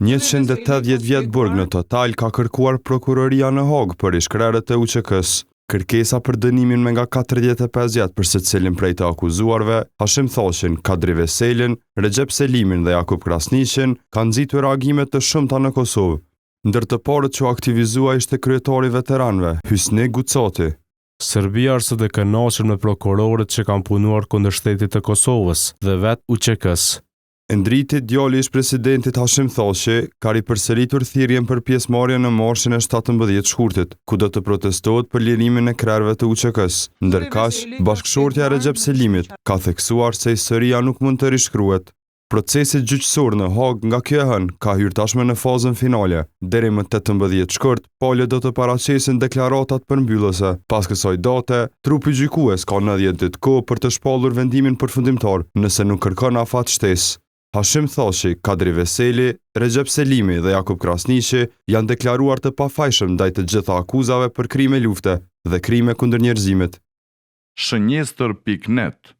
180 vjet burg në total ka kërkuar prokuroria në Hog për ishkrerët e UÇK-s. Kërkesa për dënimin me nga 45 vjet për secilin prej të akuzuarve, Hashim Thoshin, Kadri Veselin, Recep Selimin dhe Jakub Krasniqin, kanë nxitur reagime të shumta në Kosovë. Ndër të parët që aktivizua ishte kryetari i veteranëve, Hysni Gucoti. Serbia është e kënaqur me prokurorët që kanë punuar kundër shtetit të Kosovës dhe vetë UÇK-s. Ndriti djali ish presidentit Hashim Thoshi ka ripërsëritur thirrjen për pjesëmarrje në marshin e 17 shkurtit, ku do të protestohet për lirimin e krerëve të UÇK-s. Ndërkaq, bashkëshortja e Recep Selimit ka theksuar se historia nuk mund të rishkruhet. Procesi gjyqësor në Hag nga kjo e hënë ka hyrë tashmë në fazën finale. Deri më 18 shkurt, palët do të paraqesin deklaratat përmbyllëse. Pas kësaj date, trupi gjykues ka 90 ditë kohë për të shpallur vendimin përfundimtar, nëse nuk kërkon afat shtesë. Hashim Thoshi, Kadri Veseli, Recep Selimi dhe Jakub Krasniqi janë deklaruar të pafajshëm ndaj të gjitha akuzave për krime lufte dhe krime kundër njerëzimit. Shënjestër.net